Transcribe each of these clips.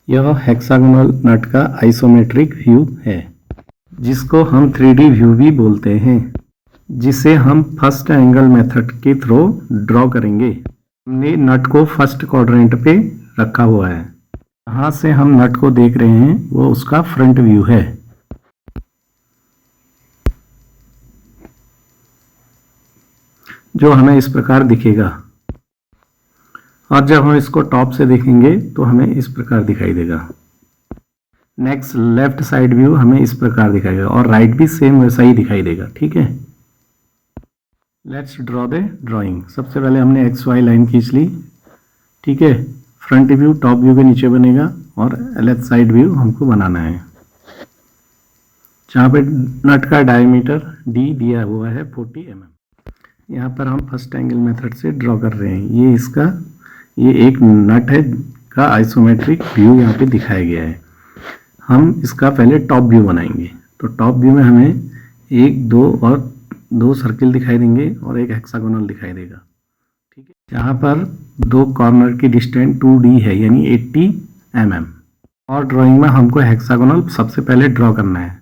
यह हेक्सागोनल नट का isometric view है, जिसको हम 3D व्यू भी बोलते हैं, जिसे हम फर्स्ट एंगल मेथड के थ्रू ड्रॉ करेंगे। हमने नट को फर्स्ट क्वाड्रेंट पे रखा हुआ है। जहाँ से हम नट को देख रहे हैं वो उसका फ्रंट व्यू है। जो हमें इस प्रकार दिखेगा, और जब हम इसको टॉप से देखेंगे तो हमें इस प्रकार दिखाई देगा। नेक्स्ट लेफ्ट साइड व्यू हमें इस प्रकार दिखाएगा और राइट भी सेम वैसा ही दिखाई देगा। ठीक है, लेट्स ड्रॉ द ड्राइंग। सबसे पहले हमने एक्स वाई लाइन खींच ली। ठीक है, फ्रंट व्यू टॉप व्यू के नीचे बनेगा और लेफ्ट साइड व्यू हमको बनाना है, जहाँ पे नट का डायमीटर डी दिया हुआ है 40 mm। यहाँ पर हम फर्स्ट एंगल मेथड से ड्रॉ कर रहे हैं। ये एक नट है का आइसोमेट्रिक व्यू यहाँ पे दिखाया गया है। हम इसका पहले टॉप व्यू बनाएंगे। तो टॉप व्यू में हमें 1, 2 और 2 सर्किल दिखाई देंगे और एक हेक्सागोनल दिखाई देगा। ठीक है, यहाँ पर 2 कॉर्नर की डिस्टेंस 2D है, यानी 80 mm। और ड्राइंग में हमको हेक्सागोनल सबसे पहले ड्रॉ करना है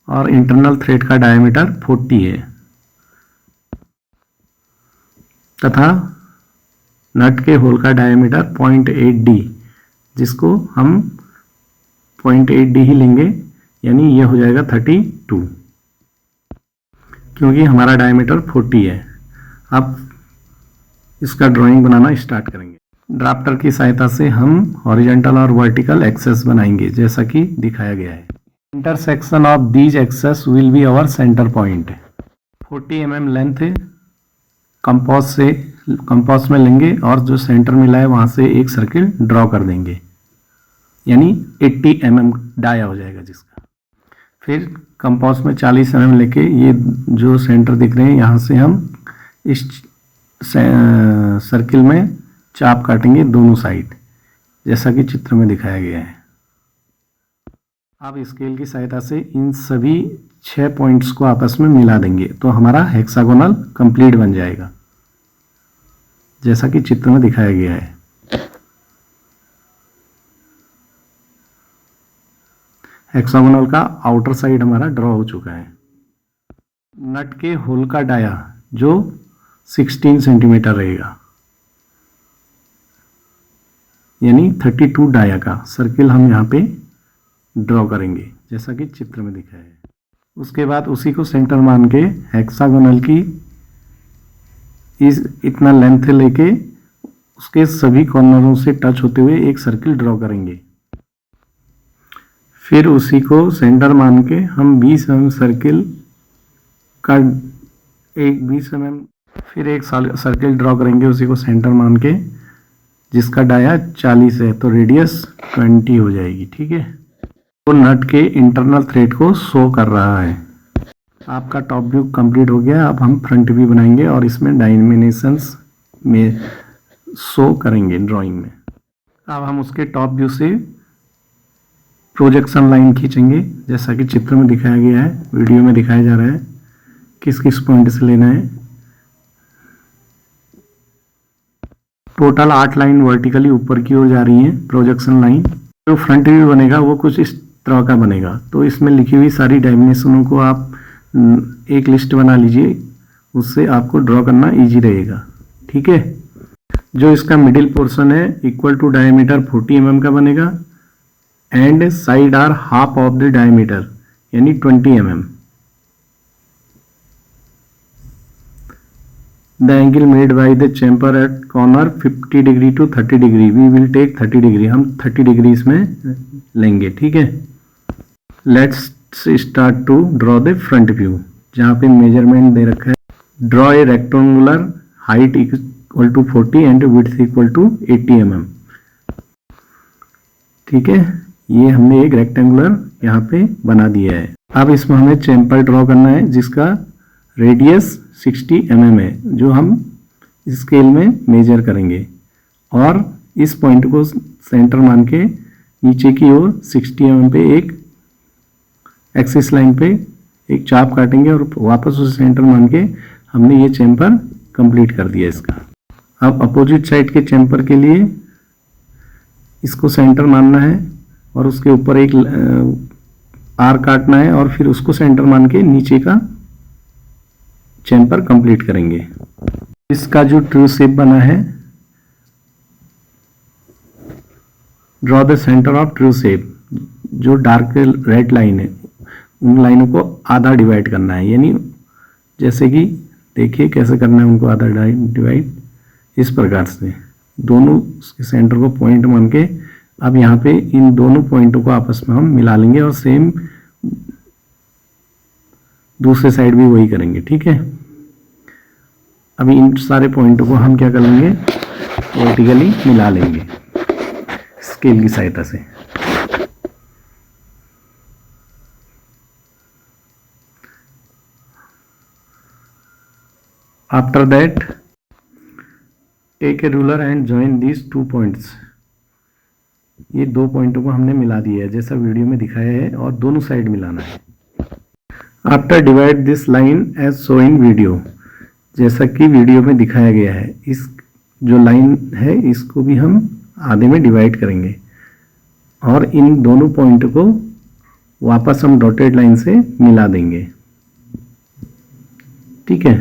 और इंटरनल थ्रेड का डायमीटर 40 है तथा नट के होल का डायमीटर 0.8D, जिसको हम 0.8D ही लेंगे, यानी ये हो जाएगा 32, क्योंकि हमारा डायमीटर 40 है। अब इसका ड्राइंग बनाना स्टार्ट करेंगे। ड्राफ्टर की सहायता से हम हॉरिजॉन्टल और वर्टिकल एक्सेस बनाएंगे, जैसा कि दिखाया गया है। Intersection of these axes will be our centre point. 40 mm length है, कंपास में लेंगे और जो सेंटर मिला है वहां से एक सर्किल ड्रॉ कर देंगे, यानी 80 mm डाया हो जाएगा जिसका। फिर कंपास में 40 mm लेके ये जो सेंटर दिख रहे हैं यहाँ से हम इस सर्किल में चाप काटेंगे दोनों साइड, जैसा कि चित्र में दिखाया गया है। अब स्केल की सहायता से इन सभी 6 पॉइंट्स को आपस में मिला देंगे तो हमारा हेक्सागोनल कंप्लीट बन जाएगा, जैसा कि चित्र में दिखाया गया है। हेक्सागोनल का आउटर साइड हमारा ड्रॉ हो चुका है। नट के होल का डाया जो 16 सेंटीमीटर रहेगा, यानी 32 डाया का सर्किल हम यहाँ पे ड्रॉ करेंगे, जैसा कि चित्र में दिखाया है। उसके बाद उसी को सेंटर मान के हेक्सागोनल की इतना लेंथ लेके उसके सभी कॉर्नरों से टच होते हुए एक सर्किल ड्रॉ करेंगे। फिर उसी को सेंटर मान के हम 20 mm सर्किल का 20 mm फिर एक सर्किल ड्रॉ करेंगे उसी को सेंटर मान के, जिसका डाया 40 है, तो रेडियस 20 हो जाएगी। ठीक है, तो नट के इंटरनल थ्रेड को शो कर रहा है। आपका टॉप व्यू कंप्लीट हो गया। अब हम फ्रंट व्यू बनाएंगे और इसमें डायमेंशंस में शो करेंगे ड्राइंग में। अब हम उसके टॉप व्यू से प्रोजेक्शन लाइन खींचेंगे, जैसा कि चित्र में दिखाया गया है, वीडियो में दिखाया जा रहा है किस किस पॉइंट से लेना है। टोटल 8 लाइन वर्टिकली ऊपर की ओर जा रही है प्रोजेक्शन लाइन। जो फ्रंट व्यू बनेगा वो कुछ इस तरह का बनेगा। तो इसमें लिखी हुई सारी डायमेंशनों को आप एक लिस्ट बना लीजिए, उससे आपको ड्रॉ करना इजी रहेगा। ठीक है, जो इसका मिडिल पोर्शन है इक्वल टू डायमीटर 40 mm का बनेगा and side are half of the diameter, यानी 20 mm। The angle made by the chamber at corner 50 degree to 30 degree, we will take 30 degree, हम 30 डिग्री इसमें लेंगे। ठीक है, let's start to draw the front view. जहाँ पे measurement दे रखा है, draw a rectangular height equal to 40 and width equal to 80 mm। ठीक है, ये हमने एक रेक्टेंगुलर यहाँ पे बना दिया है। अब इसमें हमें चैम्बर ड्रॉ करना है जिसका रेडियस 60 mm है, जो हम स्केल में मेजर करेंगे और इस पॉइंट को सेंटर मान के नीचे की ओर 60 mm पे एक एक्सिस लाइन पे एक चाप काटेंगे और वापस उसे सेंटर मान के हमने ये चैम्बर कंप्लीट कर दिया इसका। अब अपोजिट साइड के चैम्बर के लिए इसको सेंटर मानना है और उसके ऊपर एक आर काटना है और फिर उसको सेंटर मान के नीचे का चैम्पर कंप्लीट करेंगे। इसका जो ट्रू शेप बना है, draw the centre of true shape, जो डार्क रेड लाइन है उन लाइनों को आधा डिवाइड करना है, यानी जैसे कि देखिए कैसे करना है उनको आधा डिवाइड, इस प्रकार से दोनों उसके सेंटर को पॉइंट मान के अब यहाँ पे इन दोनों पॉइंटों को आपस में हम मिला लेंगे और सेम दूसरे साइड भी वही करेंगे। ठीक है, अभी इन सारे पॉइंटों को हम क्या कर लेंगे, वर्टिकली मिला लेंगे स्केल की सहायता से। After that take a ruler and join these 2 points, ये 2 पॉइंटों को हमने मिला दिया है जैसा वीडियो में दिखाया है और दोनों साइड मिलाना है। After divide this line as show in video, जैसा कि वीडियो में दिखाया गया है, इस जो लाइन है इसको भी हम आधे में डिवाइड करेंगे और इन दोनों पॉइंट को वापस हम डॉटेड लाइन से मिला देंगे। ठीक है,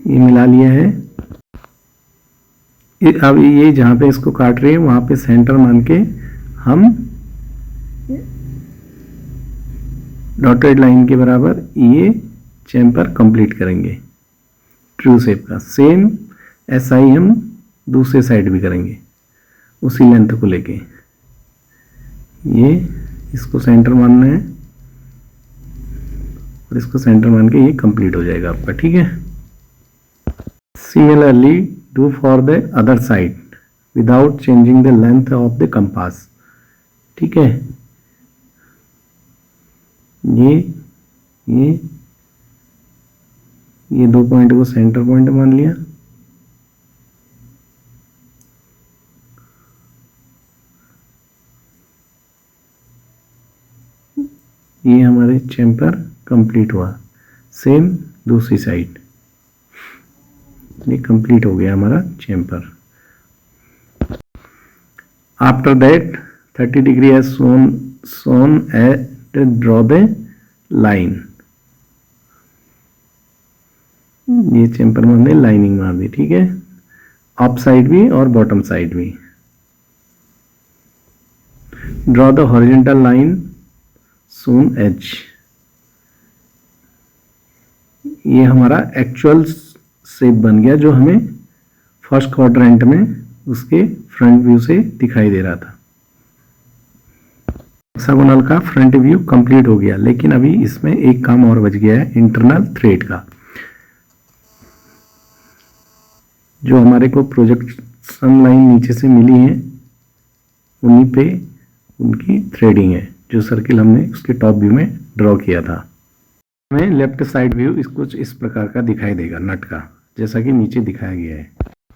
ये मिला लिया है। अब ये जहाँ पे इसको काट रहे हैं वहाँ पे सेंटर मान के हम डॉटेड लाइन के बराबर ये चैम्पर कंप्लीट करेंगे ट्रू शेप का। सेम ऐसा ही हम दूसरे साइड भी करेंगे उसी लेंथ को लेके। ये इसको सेंटर मानना है और इसको सेंटर मान के ये कंप्लीट हो जाएगा आपका। ठीक है, similarly do for the other side without changing the length of the compass. ठीक है, ये 2 पॉइंट को सेंटर पॉइंट मान लिया, ये हमारे चैम्पर कंप्लीट हुआ। सेम दूसरी साइड, ये कंप्लीट हो गया हमारा chamfer. After that 30 degree as shown at draw the line, ये चैम्पर में हमने लाइनिंग मार दी। ठीक है, अप साइड भी और बॉटम साइड भी। Draw the horizontal line son edge, ये हमारा एक्चुअल शेप बन गया जो हमें फर्स्ट क्वाड्रेंट में उसके फ्रंट व्यू से दिखाई दे रहा था। हेक्सागोनल का फ्रंट व्यू कंप्लीट हो गया, लेकिन अभी इसमें एक काम और बच गया है, इंटरनल थ्रेड का। जो हमारे को प्रोजेक्शन लाइन नीचे से मिली है उन्हीं पे उनकी थ्रेडिंग है, जो सर्किल हमने उसके टॉप व्यू में ड्रॉ किया था। हमें लेफ्ट साइड व्यू कुछ इस प्रकार का दिखाई देगा नट का, जैसा कि नीचे दिखाया गया है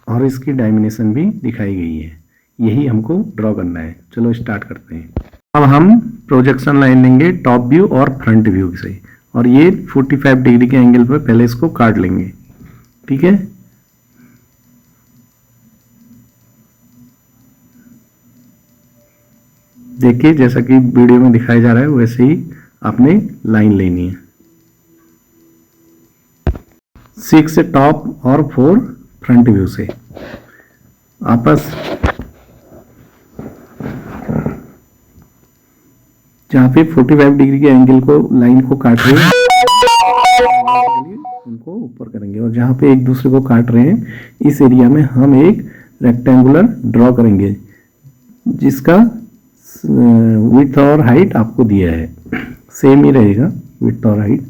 और इसकी डायमेंशन भी दिखाई गई है। यही हमको ड्रॉ करना है। चलो स्टार्ट करते हैं। अब हम प्रोजेक्शन लाइन लेंगे टॉप व्यू और फ्रंट व्यू से, और ये 45 डिग्री के एंगल पर पहले इसको काट लेंगे। ठीक है, देखिए जैसा कि वीडियो में दिखाया जा रहा है वैसे ही आपने लाइन लेनी है। 6 टॉप और 4 फ्रंट व्यू से आपस जहाँ पे 45 डिग्री के एंगल को लाइन को काट रहे हैं उनको ऊपर करेंगे, और जहाँ पे एक दूसरे को काट रहे हैं इस एरिया में हम एक रेक्टेंगुलर ड्रॉ करेंगे जिसका विड्थ और हाइट आपको दिया है, सेम ही रहेगा विड्थ और हाइट।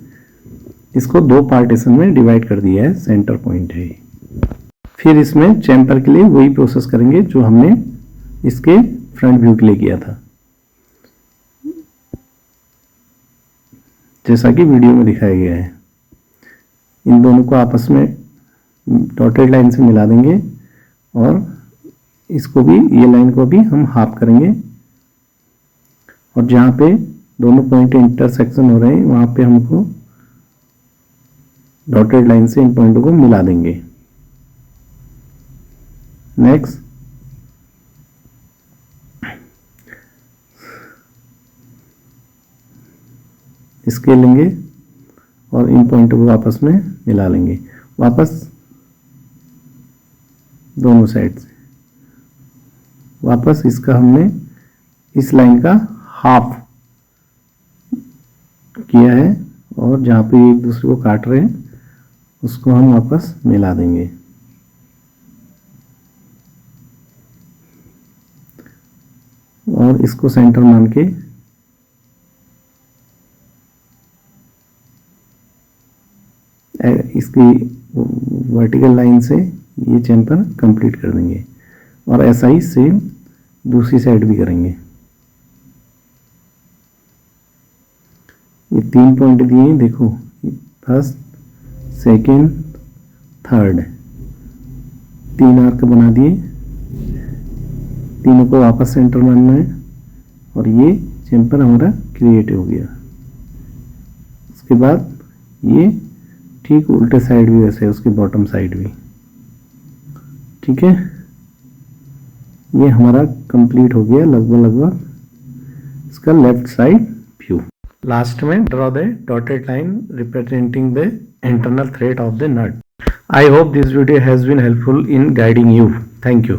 इसको 2 पार्टीशन में डिवाइड कर दिया है, सेंटर पॉइंट है। फिर इसमें चैम्पर के लिए वही प्रोसेस करेंगे जो हमने इसके फ्रंट व्यू के लिए किया था, जैसा कि वीडियो में दिखाया गया है। इन दोनों को आपस में डॉटेड लाइन से मिला देंगे और इसको भी, ये लाइन को भी हम हाफ करेंगे, और जहाँ पे दोनों पॉइंट इंटरसेक्शन हो रहे हैं वहाँ पे हमको डॉटेड लाइन से इन पॉइंटों को मिला देंगे। नेक्स्ट इसके लेंगे और इन पॉइंटों को आपस में मिला लेंगे, वापस दोनों साइड से वापस इसका हमने इस लाइन का हाफ किया है और जहाँ पे एक दूसरे को काट रहे हैं उसको हम वापस मिला देंगे। और इसको सेंटर मान के इसकी वर्टिकल लाइन से ये चैम्पर कंप्लीट कर देंगे और ऐसा ही सेम दूसरी साइड भी करेंगे। ये 3 पॉइंट दिए हैं, देखो फर्स्ट सेकेंड थर्ड 3 आर्क बना दिए, तीनों को वापस सेंटर मानना है और ये चैम्पर हमारा क्रिएट हो गया। उसके बाद ये ठीक उल्टे साइड भी वैसे है, उसकी बॉटम साइड भी, ठीक है। ये हमारा कंप्लीट हो गया लगभग इसका लेफ्ट साइड व्यू। लास्ट में draw the dotted line representing the internal thread of the nut. I hope this video has been helpful in guiding you. Thank you.